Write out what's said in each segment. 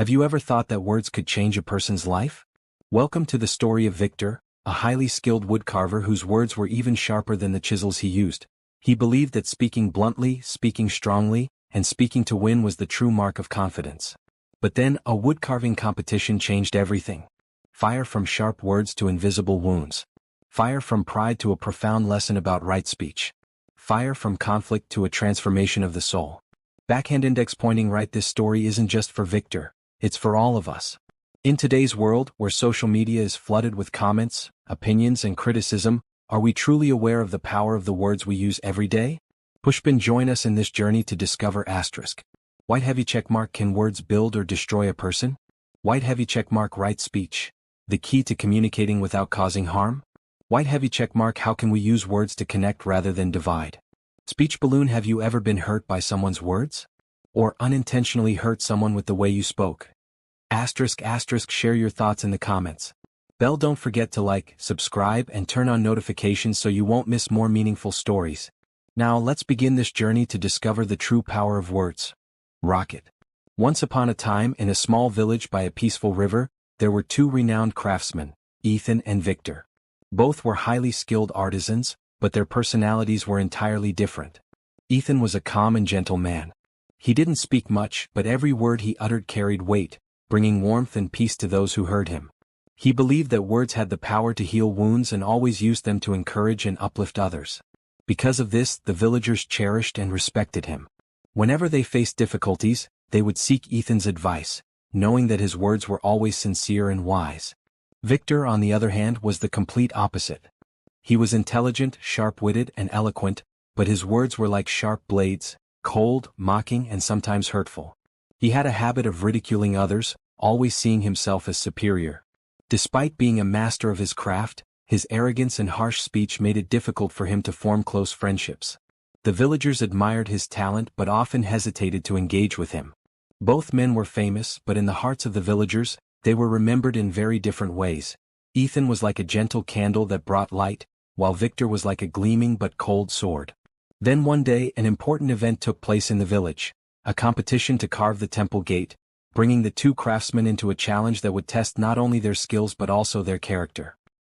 Have you ever thought that words could change a person's life? Welcome to the story of Victor, a highly skilled woodcarver whose words were even sharper than the chisels he used. He believed that speaking bluntly, speaking strongly, and speaking to win was the true mark of confidence. But then, a woodcarving competition changed everything. Fire from sharp words to invisible wounds. Fire from pride to a profound lesson about right speech. Fire from conflict to a transformation of the soul. Backhand index pointing right, this story isn't just for Victor, it's for all of us. In today's world, where social media is flooded with comments, opinions and criticism, are we truly aware of the power of the words we use every day? Pushpin, join us in this journey to discover asterisk. White heavy checkmark, can words build or destroy a person? White heavy checkmark, right speech, the key to communicating without causing harm? White heavy checkmark, how can we use words to connect rather than divide? Speech balloon, have you ever been hurt by someone's words? Or unintentionally hurt someone with the way you spoke? Asterisk, share your thoughts in the comments. Bell, don't forget to like, subscribe and turn on notifications so you won't miss more meaningful stories. Now let's begin this journey to discover the true power of words. Rocket. Once upon a time, in a small village by a peaceful river, there were two renowned craftsmen, Ethan and Victor. Both were highly skilled artisans, but their personalities were entirely different. Ethan was a calm and gentle man. He didn't speak much, but every word he uttered carried weight, bringing warmth and peace to those who heard him. He believed that words had the power to heal wounds and always used them to encourage and uplift others. Because of this, the villagers cherished and respected him. Whenever they faced difficulties, they would seek Ethan's advice, knowing that his words were always sincere and wise. Victor, on the other hand, was the complete opposite. He was intelligent, sharp-witted, and eloquent, but his words were like sharp blades, cold, mocking, and sometimes hurtful. He had a habit of ridiculing others, always seeing himself as superior. Despite being a master of his craft, his arrogance and harsh speech made it difficult for him to form close friendships. The villagers admired his talent but often hesitated to engage with him. Both men were famous, but in the hearts of the villagers, they were remembered in very different ways. Ethan was like a gentle candle that brought light, while Victor was like a gleaming but cold sword. Then one day, an important event took place in the village, a competition to carve the temple gate, bringing the two craftsmen into a challenge that would test not only their skills but also their character.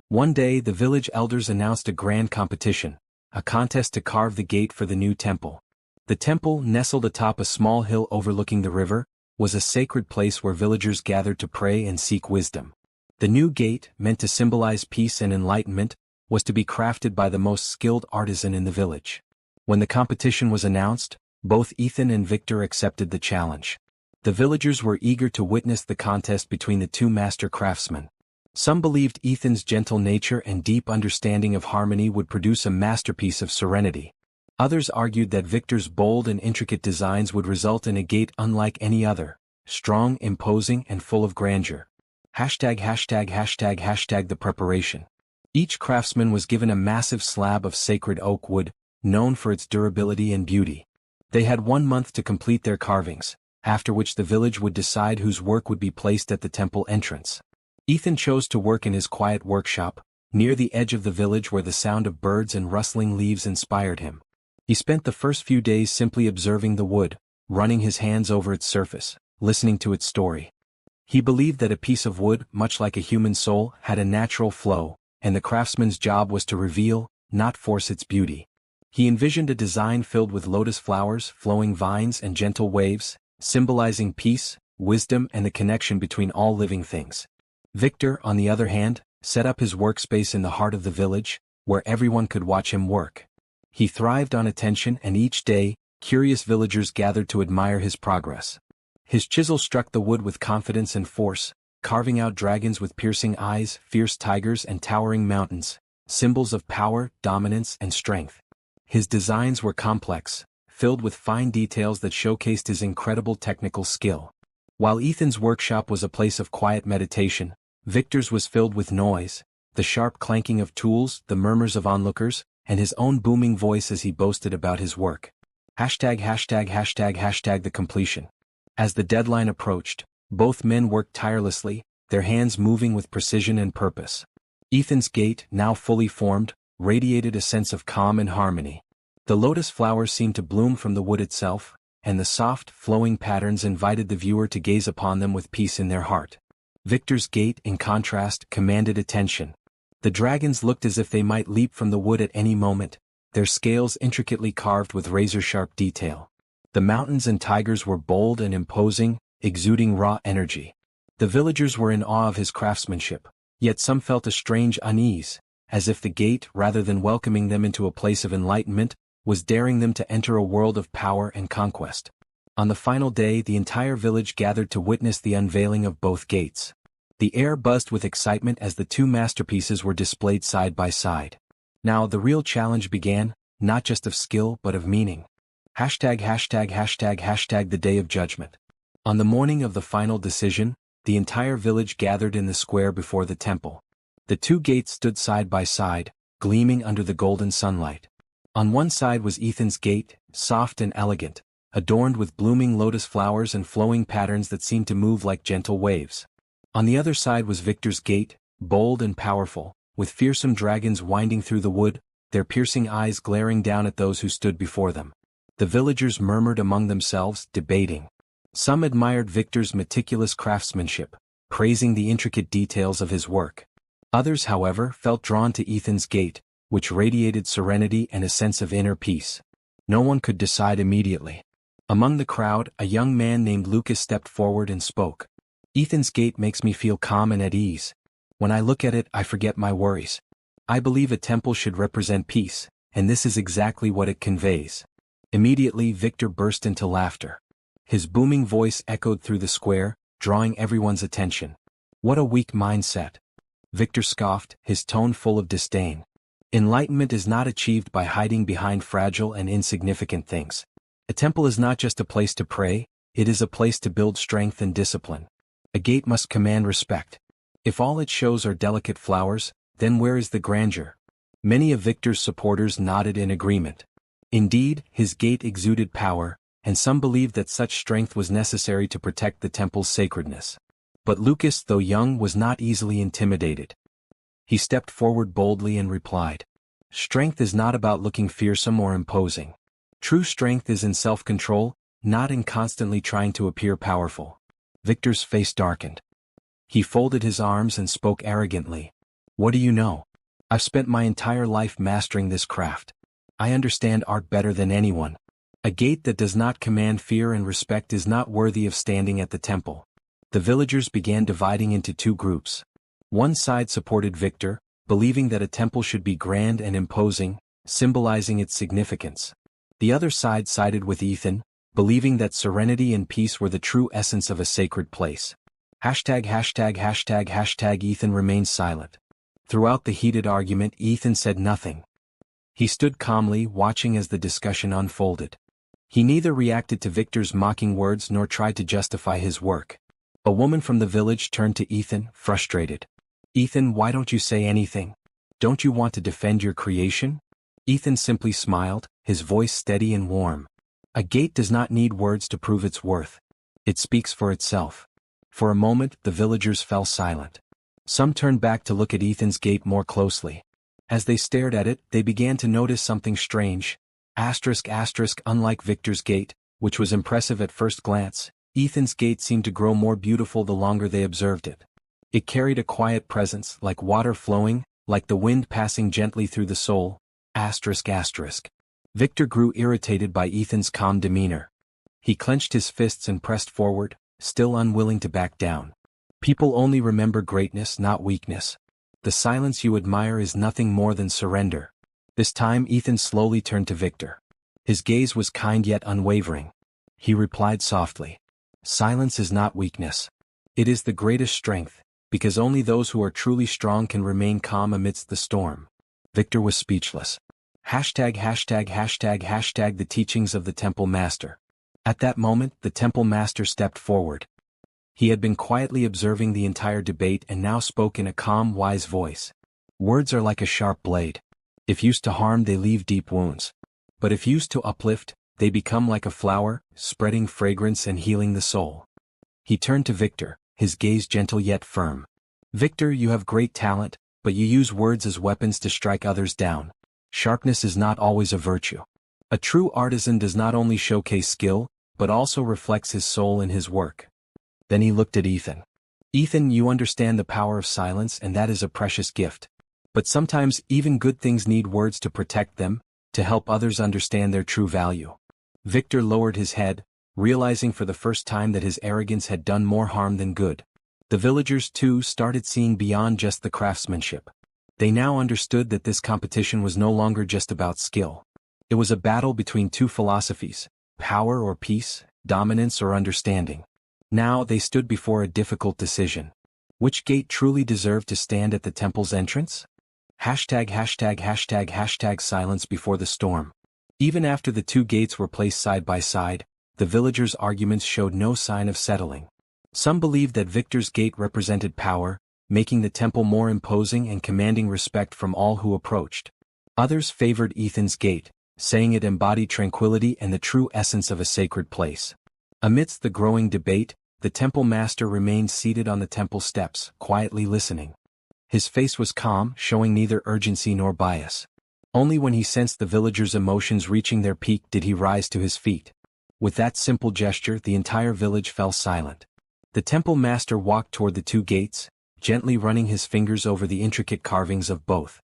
One day, the village elders announced a grand competition, a contest to carve the gate for the new temple. The temple, nestled atop a small hill overlooking the river, was a sacred place where villagers gathered to pray and seek wisdom. The new gate, meant to symbolize peace and enlightenment, was to be crafted by the most skilled artisan in the village. When the competition was announced, both Ethan and Victor accepted the challenge. The villagers were eager to witness the contest between the two master craftsmen. Some believed Ethan's gentle nature and deep understanding of harmony would produce a masterpiece of serenity. Others argued that Victor's bold and intricate designs would result in a gate unlike any other, strong, imposing, and full of grandeur. The preparation. Each craftsman was given a massive slab of sacred oak wood, known for its durability and beauty. They had 1 month to complete their carvings, after which the village would decide whose work would be placed at the temple entrance. Ethan chose to work in his quiet workshop, near the edge of the village where the sound of birds and rustling leaves inspired him. He spent the first few days simply observing the wood, running his hands over its surface, listening to its story. He believed that a piece of wood, much like a human soul, had a natural flow, and the craftsman's job was to reveal, not force its beauty. He envisioned a design filled with lotus flowers, flowing vines, and gentle waves, symbolizing peace, wisdom, and the connection between all living things. Victor, on the other hand, set up his workspace in the heart of the village, where everyone could watch him work. He thrived on attention, and each day, curious villagers gathered to admire his progress. His chisel struck the wood with confidence and force, carving out dragons with piercing eyes, fierce tigers, and towering mountains, symbols of power, dominance, and strength. His designs were complex, filled with fine details that showcased his incredible technical skill. While Ethan's workshop was a place of quiet meditation, Victor's was filled with noise, the sharp clanking of tools, the murmurs of onlookers, and his own booming voice as he boasted about his work. The completion. As the deadline approached, both men worked tirelessly, their hands moving with precision and purpose. Ethan's gate, now fully formed, radiated a sense of calm and harmony. The lotus flowers seemed to bloom from the wood itself, and the soft, flowing patterns invited the viewer to gaze upon them with peace in their heart. Victor's gait, in contrast, commanded attention. The dragons looked as if they might leap from the wood at any moment, their scales intricately carved with razor-sharp detail. The mountains and tigers were bold and imposing, exuding raw energy. The villagers were in awe of his craftsmanship, yet some felt a strange unease, as if the gate, rather than welcoming them into a place of enlightenment, was daring them to enter a world of power and conquest. On the final day, the entire village gathered to witness the unveiling of both gates. The air buzzed with excitement as the two masterpieces were displayed side by side. Now the real challenge began, not just of skill but of meaning. ########, the Day of Judgment. On the morning of the final decision, the entire village gathered in the square before the temple. The two gates stood side by side, gleaming under the golden sunlight. On one side was Ethan's gate, soft and elegant, adorned with blooming lotus flowers and flowing patterns that seemed to move like gentle waves. On the other side was Victor's gate, bold and powerful, with fearsome dragons winding through the wood, their piercing eyes glaring down at those who stood before them. The villagers murmured among themselves, debating. Some admired Victor's meticulous craftsmanship, praising the intricate details of his work. Others, however, felt drawn to Ethan's gate, which radiated serenity and a sense of inner peace. No one could decide immediately. Among the crowd, a young man named Lucas stepped forward and spoke. "Ethan's gate makes me feel calm and at ease. When I look at it, I forget my worries. I believe a temple should represent peace, and this is exactly what it conveys." Immediately, Victor burst into laughter. His booming voice echoed through the square, drawing everyone's attention. "What a weak mindset!" Victor scoffed, his tone full of disdain. "Enlightenment is not achieved by hiding behind fragile and insignificant things. A temple is not just a place to pray, it is a place to build strength and discipline. A gate must command respect. If all it shows are delicate flowers, then where is the grandeur?" Many of Victor's supporters nodded in agreement. Indeed, his gate exuded power, and some believed that such strength was necessary to protect the temple's sacredness. But Lucas, though young, was not easily intimidated. He stepped forward boldly and replied, "Strength is not about looking fearsome or imposing. True strength is in self-control, not in constantly trying to appear powerful." Victor's face darkened. He folded his arms and spoke arrogantly. "What do you know? I've spent my entire life mastering this craft. I understand art better than anyone. A gate that does not command fear and respect is not worthy of standing at the temple." The villagers began dividing into two groups. One side supported Victor, believing that a temple should be grand and imposing, symbolizing its significance. The other side sided with Ethan, believing that serenity and peace were the true essence of a sacred place. Ethan remained silent. Throughout the heated argument, Ethan said nothing. He stood calmly, watching as the discussion unfolded. He neither reacted to Victor's mocking words nor tried to justify his work. A woman from the village turned to Ethan, frustrated. "Ethan, why don't you say anything? Don't you want to defend your creation?" Ethan simply smiled, his voice steady and warm. "A gate does not need words to prove its worth. It speaks for itself." For a moment, the villagers fell silent. Some turned back to look at Ethan's gate more closely. As they stared at it, they began to notice something strange. Unlike Victor's gate, which was impressive at first glance, Ethan's gate seemed to grow more beautiful the longer they observed it. It carried a quiet presence, like water flowing, like the wind passing gently through the soul. Victor grew irritated by Ethan's calm demeanor. He clenched his fists and pressed forward, still unwilling to back down. People only remember greatness, not weakness. The silence you admire is nothing more than surrender. This time Ethan slowly turned to Victor. His gaze was kind yet unwavering. He replied softly, "Silence is not weakness. It is the greatest strength, because only those who are truly strong can remain calm amidst the storm." Victor was speechless. The teachings of the temple master. At that moment, the temple master stepped forward. He had been quietly observing the entire debate and now spoke in a calm, wise voice. "Words are like a sharp blade. If used to harm, they leave deep wounds. But if used to uplift, they become like a flower, spreading fragrance and healing the soul." He turned to Victor, his gaze gentle yet firm. "Victor, you have great talent, but you use words as weapons to strike others down. Sharpness is not always a virtue. A true artisan does not only showcase skill, but also reflects his soul in his work. Then he looked at Ethan. Ethan, you understand the power of silence, and that is a precious gift. But sometimes even good things need words to protect them, to help others understand their true value. Victor lowered his head, realizing for the first time that his arrogance had done more harm than good. The villagers too started seeing beyond just the craftsmanship. They now understood that this competition was no longer just about skill. It was a battle between two philosophies, power or peace, dominance or understanding. Now they stood before a difficult decision. Which gate truly deserved to stand at the temple's entrance? ##### silence before the storm. Even after the two gates were placed side by side, the villagers' arguments showed no sign of settling. Some believed that Victor's gate represented power, making the temple more imposing and commanding respect from all who approached. Others favored Ethan's gate, saying it embodied tranquility and the true essence of a sacred place. Amidst the growing debate, the temple master remained seated on the temple steps, quietly listening. His face was calm, showing neither urgency nor bias. Only when he sensed the villagers' emotions reaching their peak did he rise to his feet. With that simple gesture, the entire village fell silent. The temple master walked toward the two gates, gently running his fingers over the intricate carvings of both.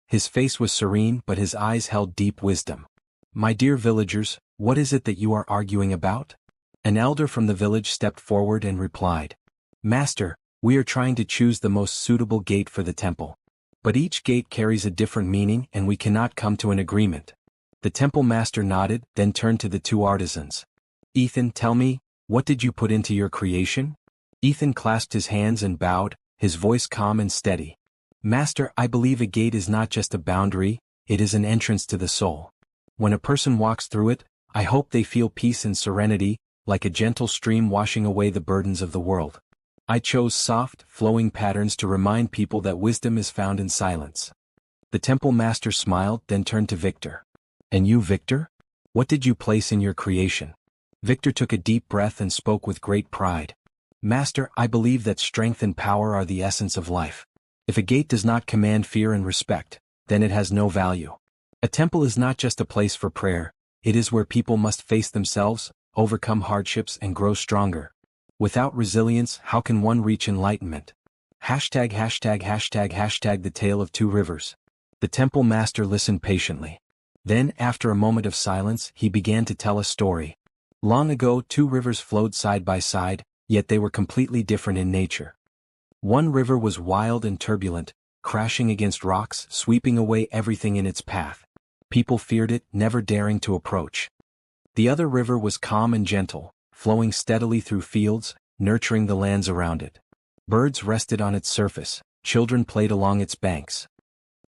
His face was serene, but his eyes held deep wisdom. "My dear villagers, what is it that you are arguing about?" An elder from the village stepped forward and replied, "Master, we are trying to choose the most suitable gate for the temple. But each gate carries a different meaning and we cannot come to an agreement." The temple master nodded, then turned to the two artisans. "Ethan, tell me, what did you put into your creation?" Ethan clasped his hands and bowed, his voice calm and steady. "Master, I believe a gate is not just a boundary, it is an entrance to the soul. When a person walks through it, I hope they feel peace and serenity, like a gentle stream washing away the burdens of the world. I chose soft, flowing patterns to remind people that wisdom is found in silence." The temple master smiled, then turned to Victor. "And you, Victor? What did you place in your creation?" Victor took a deep breath and spoke with great pride. "Master, I believe that strength and power are the essence of life. If a gate does not command fear and respect, then it has no value. A temple is not just a place for prayer, it is where people must face themselves, overcome hardships and grow stronger. Without resilience, how can one reach enlightenment?" The Tale of Two Rivers. The temple master listened patiently. Then, after a moment of silence, he began to tell a story. Long ago, two rivers flowed side by side, yet they were completely different in nature. One river was wild and turbulent, crashing against rocks, sweeping away everything in its path. People feared it, never daring to approach. The other river was calm and gentle, flowing steadily through fields, nurturing the lands around it. Birds rested on its surface, children played along its banks.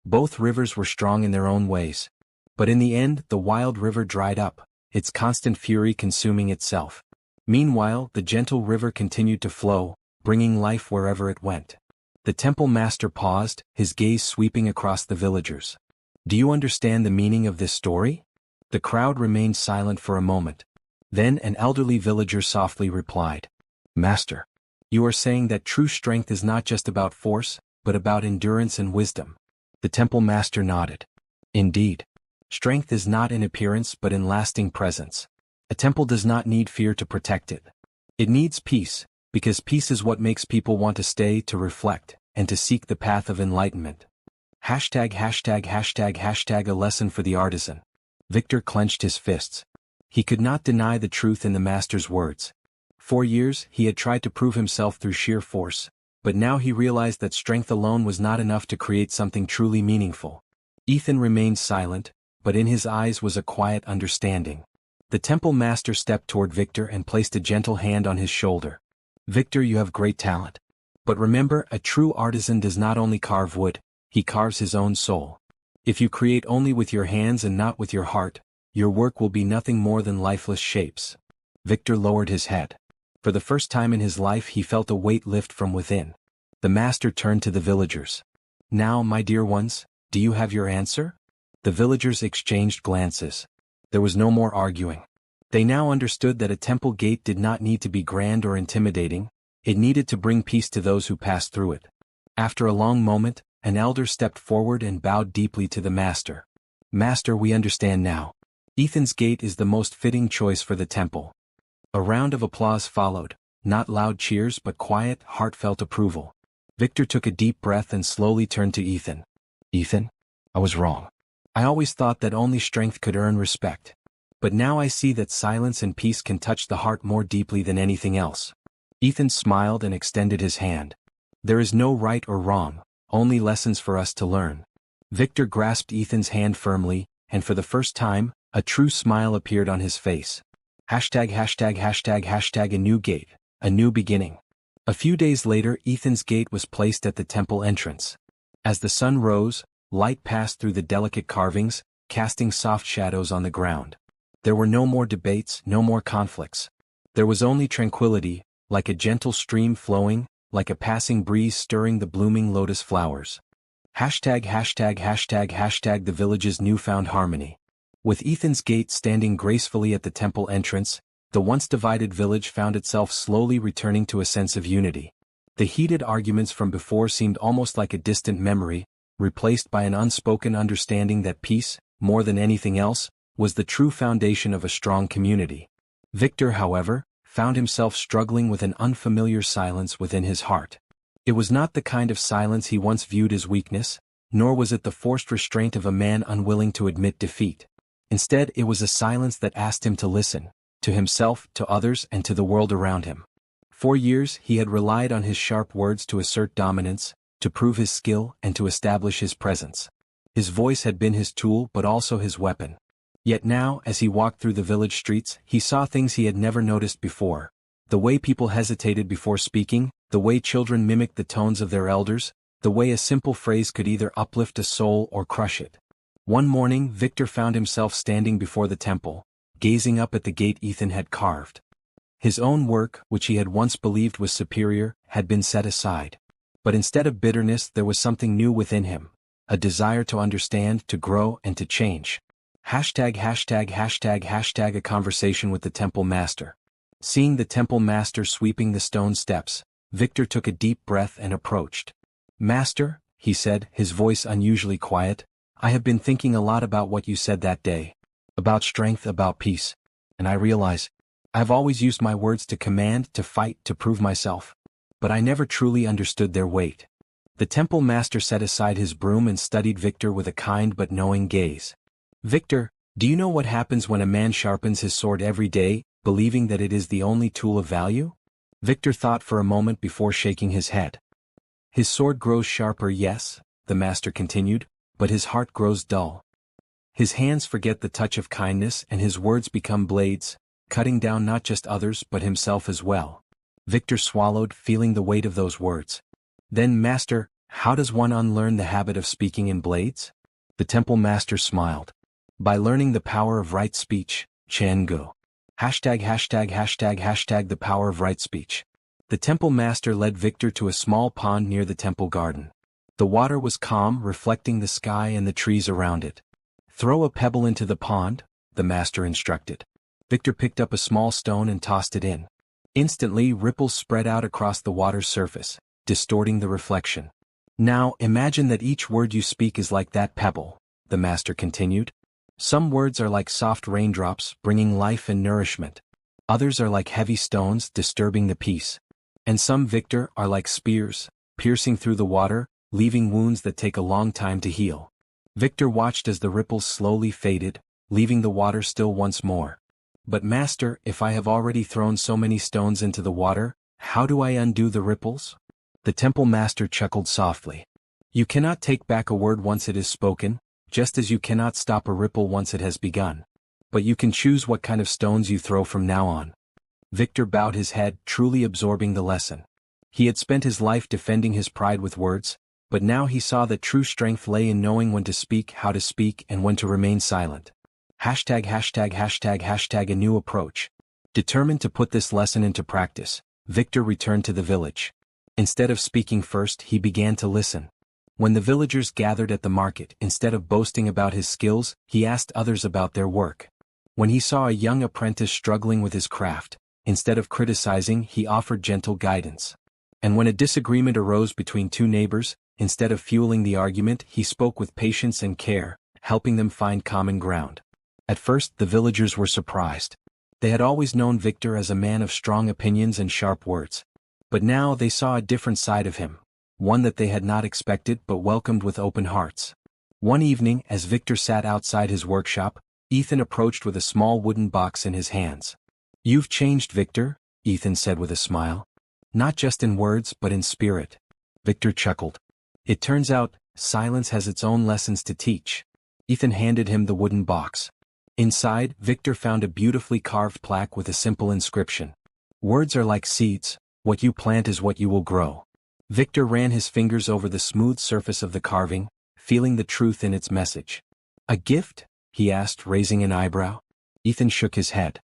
Both rivers were strong in their own ways. But in the end, the wild river dried up, its constant fury consuming itself. Meanwhile, the gentle river continued to flow, bringing life wherever it went. The temple master paused, his gaze sweeping across the villagers. "Do you understand the meaning of this story?" The crowd remained silent for a moment. Then an elderly villager softly replied, "Master, you are saying that true strength is not just about force, but about endurance and wisdom." The temple master nodded. "Indeed. Strength is not in appearance but in lasting presence. A temple does not need fear to protect it. It needs peace, because peace is what makes people want to stay, to reflect, and to seek the path of enlightenment." A lesson for the artisan. Victor clenched his fists. He could not deny the truth in the master's words. For years, he had tried to prove himself through sheer force, but now he realized that strength alone was not enough to create something truly meaningful. Ethan remained silent, but in his eyes was a quiet understanding. The temple master stepped toward Victor and placed a gentle hand on his shoulder. "Victor, you have great talent. But remember, a true artisan does not only carve wood, he carves his own soul. If you create only with your hands and not with your heart, your work will be nothing more than lifeless shapes." Victor lowered his head. For the first time in his life he felt a weight lift from within. The master turned to the villagers. "Now, my dear ones, do you have your answer?" The villagers exchanged glances. There was no more arguing. They now understood that a temple gate did not need to be grand or intimidating, it needed to bring peace to those who passed through it. After a long moment, an elder stepped forward and bowed deeply to the master. "Master, we understand now. Ethan's gate is the most fitting choice for the temple. A round of applause followed, not loud cheers but quiet, heartfelt approval. Victor took a deep breath and slowly turned to Ethan. Ethan, I was wrong. I always thought that only strength could earn respect. But now I see that silence and peace can touch the heart more deeply than anything else. Ethan smiled and extended his hand. There is no right or wrong, only lessons for us to learn. Victor grasped Ethan's hand firmly, and for the first time, a true smile appeared on his face. #########, a new gate, a new beginning. A few days later, Ethan's gate was placed at the temple entrance. As the sun rose, light passed through the delicate carvings, casting soft shadows on the ground. There were no more debates, no more conflicts. There was only tranquility, like a gentle stream flowing, like a passing breeze stirring the blooming lotus flowers. #######, the village's newfound harmony. With Ethan's gate standing gracefully at the temple entrance, the once divided village found itself slowly returning to a sense of unity. The heated arguments from before seemed almost like a distant memory, replaced by an unspoken understanding that peace, more than anything else, was the true foundation of a strong community. Victor, however, found himself struggling with an unfamiliar silence within his heart. It was not the kind of silence he once viewed as weakness, nor was it the forced restraint of a man unwilling to admit defeat. Instead, it was a silence that asked him to listen, to himself, to others, and to the world around him. For years, he had relied on his sharp words to assert dominance, to prove his skill, and to establish his presence. His voice had been his tool but also his weapon. Yet now, as he walked through the village streets, he saw things he had never noticed before. The way people hesitated before speaking, the way children mimicked the tones of their elders, the way a simple phrase could either uplift a soul or crush it. One morning, Victor found himself standing before the temple, gazing up at the gate Ethan had carved. His own work, which he had once believed was superior, had been set aside. But instead of bitterness, there was something new within him, a desire to understand, to grow, and to change. #######, a conversation with the temple master. Seeing the temple master sweeping the stone steps, Victor took a deep breath and approached. "Master," he said, his voice unusually quiet, "I have been thinking a lot about what you said that day. About strength, about peace. And I realize, I've always used my words to command, to fight, to prove myself. But I never truly understood their weight." The temple master set aside his broom and studied Victor with a kind but knowing gaze. "Victor, do you know what happens when a man sharpens his sword every day, believing that it is the only tool of value?" Victor thought for a moment before shaking his head. "His sword grows sharper, yes," the master continued, "but his heart grows dull. His hands forget the touch of kindness and his words become blades, cutting down not just others but himself as well." Victor swallowed, feeling the weight of those words. "Then, master, how does one unlearn the habit of speaking in blades?" The temple master smiled. "By learning the power of right speech, Changu. ######, the power of right speech." The temple master led Victor to a small pond near the temple garden. The water was calm, reflecting the sky and the trees around it. "Throw a pebble into the pond," the master instructed. Victor picked up a small stone and tossed it in. Instantly, ripples spread out across the water's surface, distorting the reflection. "Now, imagine that each word you speak is like that pebble," the master continued. "Some words are like soft raindrops, bringing life and nourishment. Others are like heavy stones, disturbing the peace. And some, Victor, are like spears, piercing through the water, leaving wounds that take a long time to heal." Victor watched as the ripples slowly faded, leaving the water still once more. "But master, if I have already thrown so many stones into the water, how do I undo the ripples?" The temple master chuckled softly. "You cannot take back a word once it is spoken, just as you cannot stop a ripple once it has begun. But you can choose what kind of stones you throw from now on." Victor bowed his head, truly absorbing the lesson. He had spent his life defending his pride with words, but now he saw that true strength lay in knowing when to speak, how to speak, and when to remain silent. ######, a new approach. Determined to put this lesson into practice, Victor returned to the village. Instead of speaking first, he began to listen. When the villagers gathered at the market, instead of boasting about his skills, he asked others about their work. When he saw a young apprentice struggling with his craft, instead of criticizing, he offered gentle guidance. And when a disagreement arose between two neighbors, instead of fueling the argument, he spoke with patience and care, helping them find common ground. At first, the villagers were surprised. They had always known Victor as a man of strong opinions and sharp words. But now they saw a different side of him, one that they had not expected but welcomed with open hearts. One evening, as Victor sat outside his workshop, Ethan approached with a small wooden box in his hands. "You've changed, Victor," Ethan said with a smile. "Not just in words but in spirit." Victor chuckled. "It turns out, silence has its own lessons to teach." Ethan handed him the wooden box. Inside, Victor found a beautifully carved plaque with a simple inscription. "Words are like seeds, what you plant is what you will grow." Victor ran his fingers over the smooth surface of the carving, feeling the truth in its message. "A gift?" he asked, raising an eyebrow. Ethan shook his head.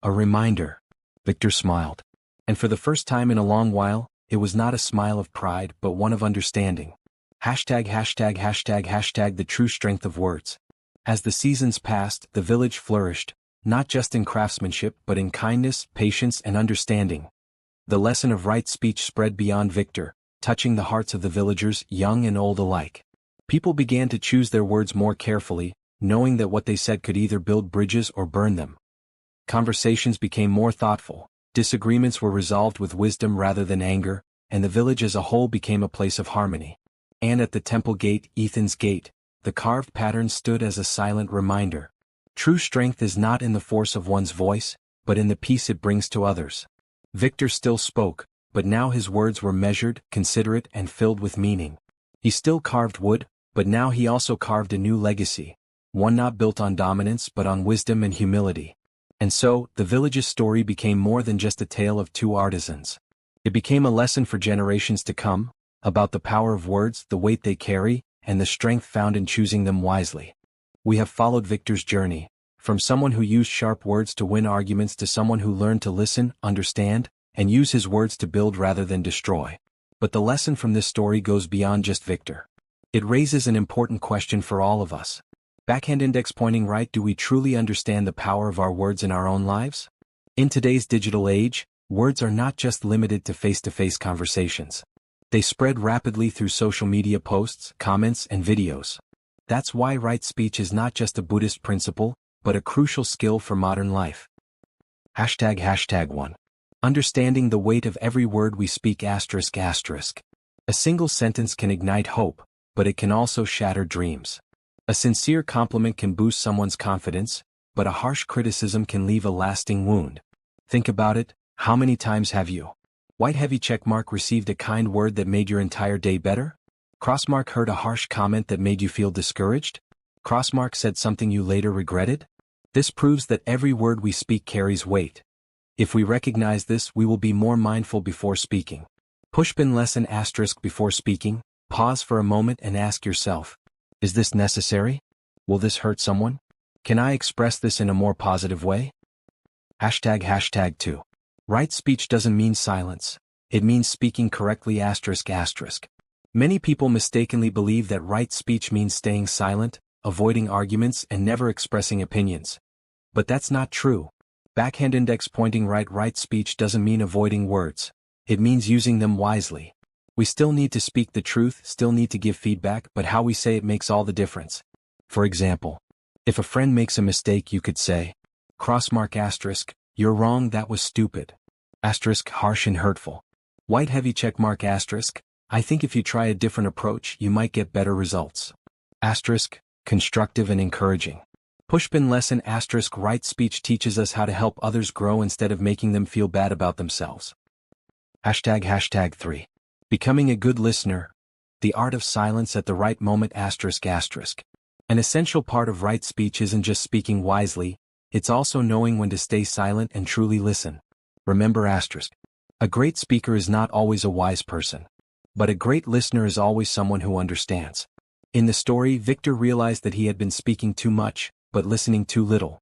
"A reminder." Victor smiled. And for the first time in a long while, it was not a smile of pride but one of understanding. ######the true strength of words. As the seasons passed, the village flourished, not just in craftsmanship but in kindness, patience, and understanding. The lesson of right speech spread beyond Victor, touching the hearts of the villagers, young and old alike. People began to choose their words more carefully, knowing that what they said could either build bridges or burn them. Conversations became more thoughtful, disagreements were resolved with wisdom rather than anger, and the village as a whole became a place of harmony. And at the temple gate, Ethan's gate, the carved pattern stood as a silent reminder. True strength is not in the force of one's voice, but in the peace it brings to others. Victor still spoke, but now his words were measured, considerate, and filled with meaning. He still carved wood, but now he also carved a new legacy, one not built on dominance but on wisdom and humility. And so, the village's story became more than just a tale of two artisans. It became a lesson for generations to come, about the power of words, the weight they carry, and the strength found in choosing them wisely. We have followed Victor's journey, from someone who used sharp words to win arguments to someone who learned to listen, understand, and use his words to build rather than destroy. But the lesson from this story goes beyond just Victor. It raises an important question for all of us. Backhand index pointing right. Do we truly understand the power of our words in our own lives? In today's digital age, words are not just limited to face-to-face conversations. They spread rapidly through social media posts, comments, and videos. That's why right speech is not just a Buddhist principle, but a crucial skill for modern life. ###1. Understanding the weight of every word we speak. ****. A single sentence can ignite hope, but it can also shatter dreams. A sincere compliment can boost someone's confidence, but a harsh criticism can leave a lasting wound. Think about it, how many times have you white heavy checkmark received a kind word that made your entire day better? Crossmark heard a harsh comment that made you feel discouraged? Crossmark said something you later regretted? This proves that every word we speak carries weight. If we recognize this, we will be more mindful before speaking. Pushpin lesson * before speaking, pause for a moment and ask yourself, is this necessary? Will this hurt someone? Can I express this in a more positive way? ###2. Right speech doesn't mean silence. It means speaking correctly ***. Many people mistakenly believe that right speech means staying silent, avoiding arguments, and never expressing opinions. But that's not true. Backhand index pointing right. Right speech doesn't mean avoiding words. It means using them wisely. We still need to speak the truth, still need to give feedback, but how we say it makes all the difference. For example, if a friend makes a mistake, you could say, ***, you're wrong, that was stupid. ***, harsh and hurtful. White heavy checkmark ***, I think if you try a different approach, you might get better results. ***, constructive and encouraging. Pushpin lesson * right speech teaches us how to help others grow instead of making them feel bad about themselves. ###3. Becoming a good listener. The art of silence at the right moment ***. An essential part of right speech isn't just speaking wisely, it's also knowing when to stay silent and truly listen. Remember ***. A great speaker is not always a wise person. But a great listener is always someone who understands. In the story, Victor realized that he had been speaking too much, but listening too little.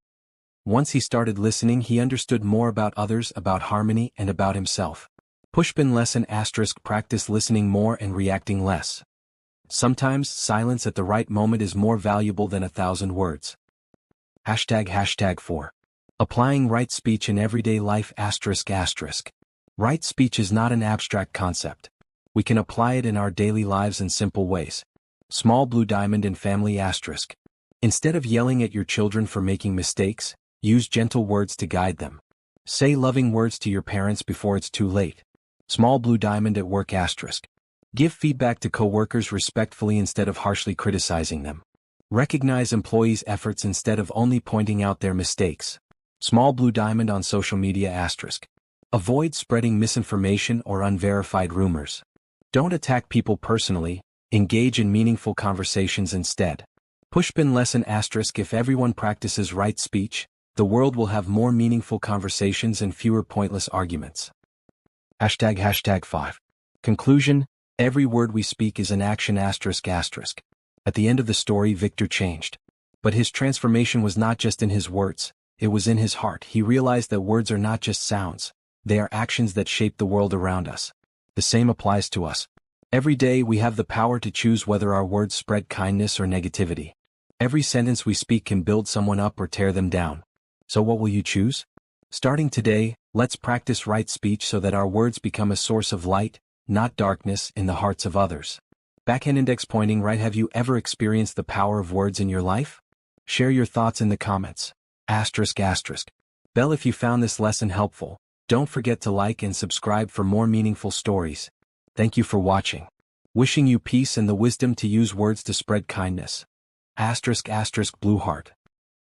Once he started listening, he understood more about others, about harmony, and about himself. Pushpin lesson * practice listening more and reacting less. Sometimes, silence at the right moment is more valuable than 1,000 words. ###4. Applying right speech in everyday life ***. Right speech is not an abstract concept. We can apply it in our daily lives in simple ways. Small blue diamond in family ***. Instead of yelling at your children for making mistakes, use gentle words to guide them. Say loving words to your parents before it's too late. Small blue diamond at work asterisk. Give feedback to coworkers respectfully instead of harshly criticizing them. Recognize employees' efforts instead of only pointing out their mistakes. Small blue diamond on social media asterisk. Avoid spreading misinformation or unverified rumors. Don't attack people personally, engage in meaningful conversations instead. Pushpin lesson asterisk. If everyone practices right speech, the world will have more meaningful conversations and fewer pointless arguments. ##5. Conclusion: every word we speak is an action asterisk asterisk. At the end of the story, Victor changed. But his transformation was not just in his words, it was in his heart. He realized that words are not just sounds, they are actions that shape the world around us. The same applies to us. Every day we have the power to choose whether our words spread kindness or negativity. Every sentence we speak can build someone up or tear them down. So what will you choose? Starting today, let's practice right speech so that our words become a source of light, not darkness, in the hearts of others. Backhand index pointing right. Have you ever experienced the power of words in your life? Share your thoughts in the comments. Asterisk asterisk. Bell. If you found this lesson helpful, don't forget to like and subscribe for more meaningful stories. Thank you for watching. Wishing you peace and the wisdom to use words to spread kindness. Asterisk asterisk blue heart.